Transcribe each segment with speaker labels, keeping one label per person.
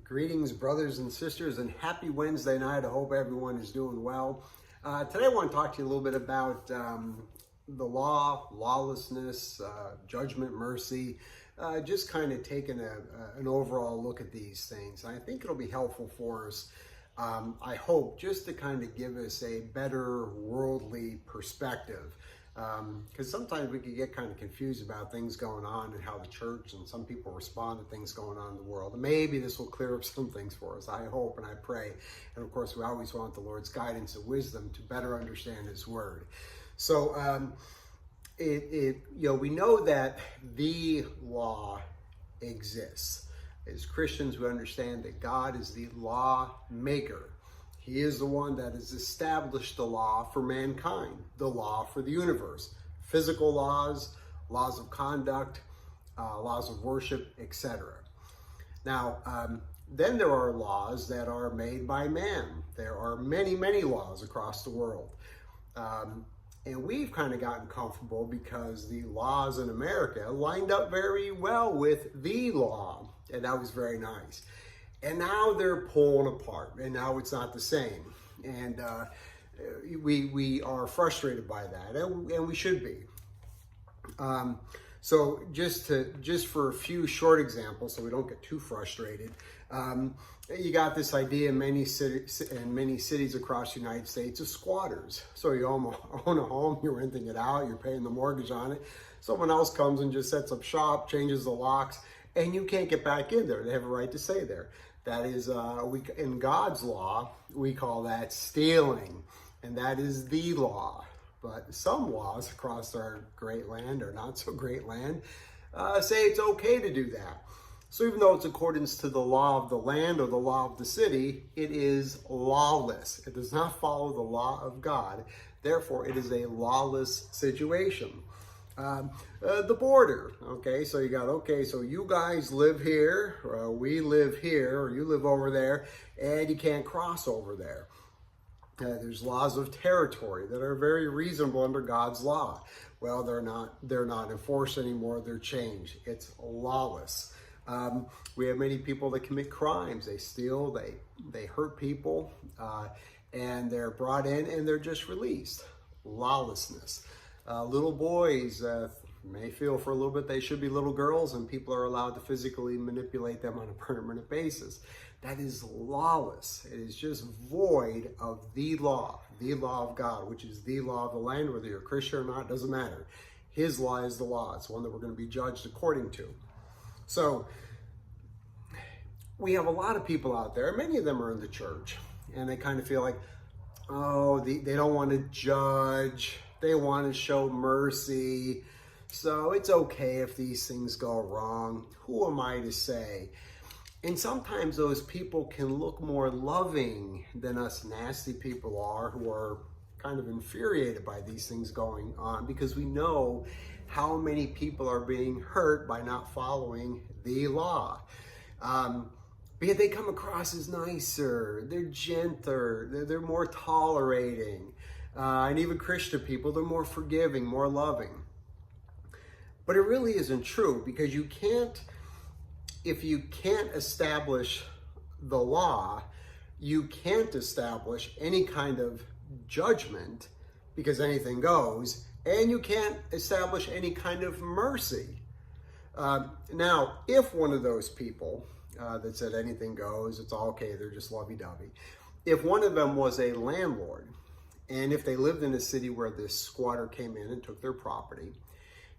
Speaker 1: Greetings, brothers and sisters, and happy Wednesday night. I hope everyone is doing well. Today I want to talk to you a little bit about the law, lawlessness, judgment, mercy, just kind of taking an overall look at these things. I think it'll be helpful for us, I hope, just to kind of give us a better worldly perspective. Because sometimes we can get kind of confused about things going on and how the church and some people respond to things going on in the world. And maybe this will clear up some things for us. I hope and I pray. And of course, we always want the Lord's guidance and wisdom to better understand His Word. So, we know that the law exists. As Christians, we understand that God is the law maker. He is the one that has established the law for mankind, the law for the universe, physical laws, laws of conduct, laws of worship, etc. Now, then there are laws that are made by man. There are many, many laws across the world. And we've kind of gotten comfortable because the laws in America lined up very well with the law, and that was very nice. And now they're pulling apart, and now it's not the same. And we are frustrated by that, and we should be. So just for a few short examples, so we don't get too frustrated, you got this idea in many cities across the United States of squatters. So you own a home, you're renting it out, you're paying the mortgage on it. Someone else comes and just sets up shop, changes the locks, and you can't get back in there. They have a right to stay there. That is, in God's law, we call that stealing, and that is the law. But some laws across our great land, or not so great land, say it's okay to do that. So even though it's accordance to the law of the land or the law of the city, it is lawless. It does not follow the law of God. Therefore, it is a lawless situation. The border, okay, so you got, so you guys live here, we live here, or you live over there, and you can't cross over there. There's laws of territory that are very reasonable under God's law. Well, they're not enforced anymore, they're changed. It's lawless. We have many people that commit crimes. They steal, they hurt people, and they're brought in and they're just released. Lawlessness. Little boys may feel for a little bit they should be little girls, and people are allowed to physically manipulate them on a permanent basis. That is lawless. It is just void of the law of God, which is the law of the land. Whether you're a Christian or not, doesn't matter. His law is the law. It's one that we're going to be judged according to. So we have a lot of people out there, many of them are in the church, and they kind of feel like, they don't want to judge. They want to show mercy. So it's okay if these things go wrong. Who am I to say? And sometimes those people can look more loving than us nasty people are, who are kind of infuriated by these things going on, because we know how many people are being hurt by not following the law. But yet they come across as nicer, they're gentler, they're more tolerating. And even Christian people, they're more forgiving, more loving. But it really isn't true, because if you can't establish the law, you can't establish any kind of judgment, because anything goes, and you can't establish any kind of mercy. Now, if one of those people that said anything goes, it's all okay, they're just lovey-dovey. If one of them was a landlord, and if they lived in a city where this squatter came in and took their property,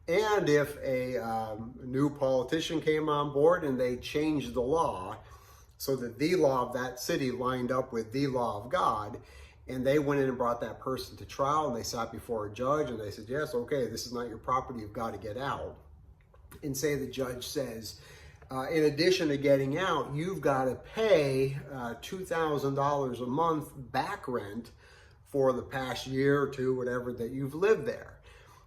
Speaker 1: and if a new politician came on board and they changed the law so that the law of that city lined up with the law of God, and they went in and brought that person to trial, and they sat before a judge, and they said, yes, okay, this is not your property, you've got to get out. And say the judge says, in addition to getting out, you've got to pay $2,000 a month back rent for the past year or two, whatever, that you've lived there.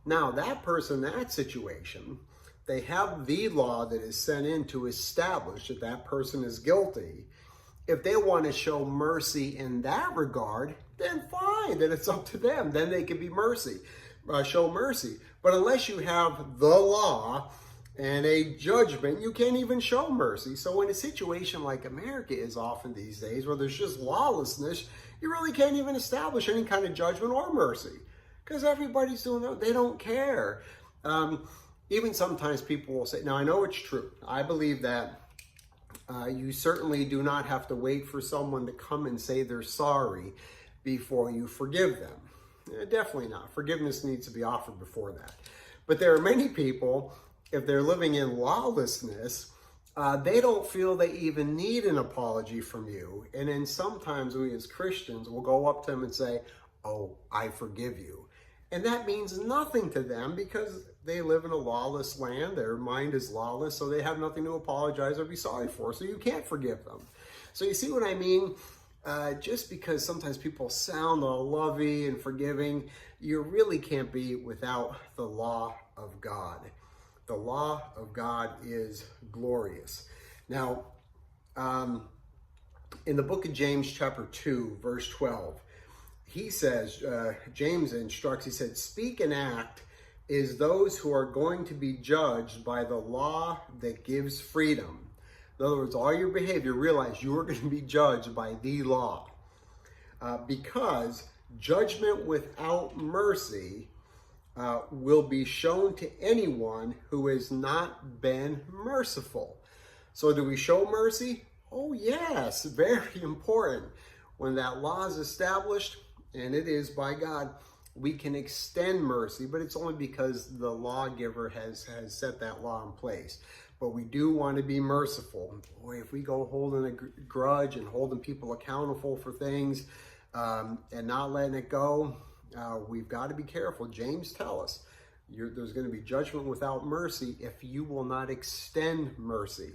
Speaker 1: Now, that person, that situation, they have the law that is sent in to establish that that person is guilty. If they want to show mercy in that regard, then fine, then it's up to them. Then they can be show mercy. But unless you have the law and a judgment, you can't even show mercy. So in a situation like America is often these days, where there's just lawlessness, you really can't even establish any kind of judgment or mercy, because everybody's doing it. They don't care. Even sometimes people will say, now I know it's true. I believe that you certainly do not have to wait for someone to come and say they're sorry before you forgive them. Definitely not. Forgiveness needs to be offered before that. But there are many people, if they're living in lawlessness, they don't feel they even need an apology from you. And then sometimes we as Christians will go up to them and say, oh, I forgive you. And that means nothing to them because they live in a lawless land. Their mind is lawless, so they have nothing to apologize or be sorry for. So you can't forgive them. So you see what I mean? Just because sometimes people sound all lovey and forgiving, you really can't be without the law of God. The law of God is glorious. Now, in the book of James, chapter 2, verse 12, he says, James instructs, he said, speak and act as those who are going to be judged by the law that gives freedom. In other words, all your behavior, realize you are going to be judged by the law. Because judgment without mercy will be shown to anyone who has not been merciful. So do we show mercy? Oh yes, very important. When that law is established, and it is by God, we can extend mercy, but it's only because the lawgiver has set that law in place. But we do want to be merciful. Boy, if we go holding a grudge and holding people accountable for things and not letting it go, we've got to be careful. James tells us there's going to be judgment without mercy if you will not extend mercy.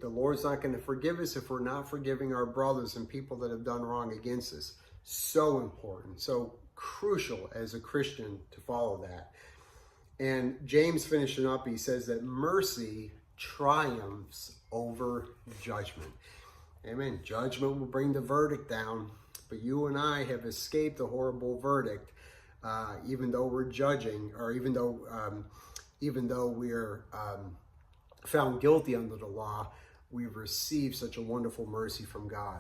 Speaker 1: The Lord's not going to forgive us if we're not forgiving our brothers and people that have done wrong against us. So important, so crucial as a Christian to follow that. And James finishing up, he says that mercy triumphs over judgment. Amen. Judgment will bring the verdict down, but you and I have escaped a horrible verdict, even though we're judging, or even though we're found guilty under the law, we've received such a wonderful mercy from God.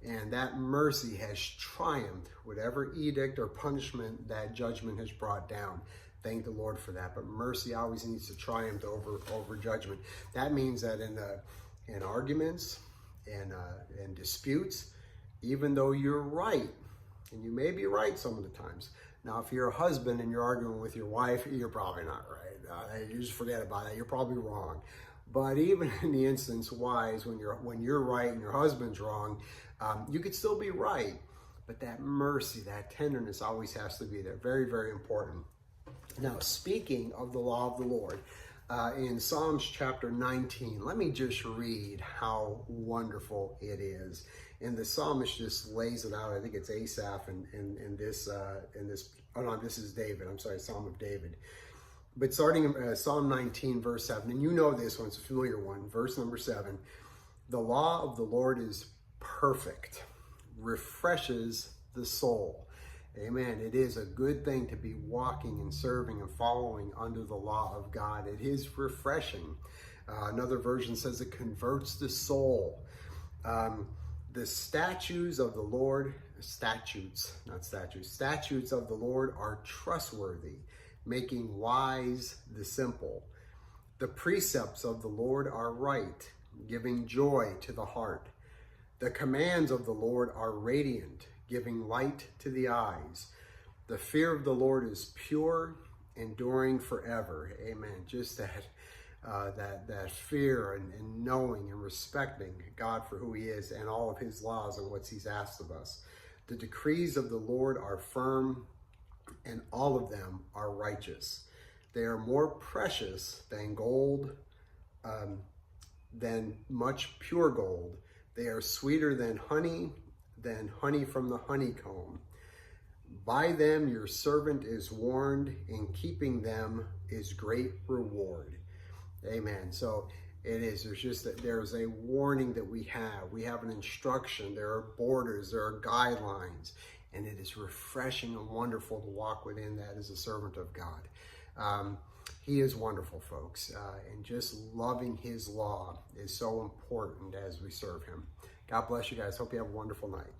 Speaker 1: And that mercy has triumphed whatever edict or punishment that judgment has brought down. Thank the Lord for that. But mercy always needs to triumph over judgment. That means that in arguments and disputes, even though you're right, and you may be right some of the times. Now, if you're a husband and you're arguing with your wife, you're probably not right. You just forget about it. You're probably wrong. But even in the instance wise, when you're right and your husband's wrong, you could still be right. But that mercy, that tenderness always has to be there. Very, very important. Now, speaking of the law of the Lord, in Psalms chapter 19, let me just read how wonderful it is. And the psalmist just lays it out. I think it's Asaph in this, oh no, this is David. I'm sorry, Psalm of David. But starting in Psalm 19, verse 7, and you know this one, it's a familiar one, verse number 7, the law of the Lord is perfect, refreshes the soul. Amen. It is a good thing to be walking and serving and following under the law of God. It is refreshing. Another version says it converts the soul. The statutes of the Lord, statutes of the Lord are trustworthy, making wise the simple. The precepts of the Lord are right, giving joy to the heart. The commands of the Lord are radiant, giving light to the eyes. The fear of the Lord is pure, enduring forever. Amen. Just that fear and knowing and respecting God for who he is and all of his laws and what he's asked of us. The decrees of the Lord are firm, and all of them are righteous. They are more precious than gold, than much pure gold. They are sweeter than honey from the honeycomb. By them your servant is warned, in keeping them is great reward. Amen. So it is, there's a warning that we have. We have an instruction. There are borders, there are guidelines, and it is refreshing and wonderful to walk within that as a servant of God. He is wonderful, folks, and just loving his law is so important as we serve him. God bless you guys. Hope you have a wonderful night.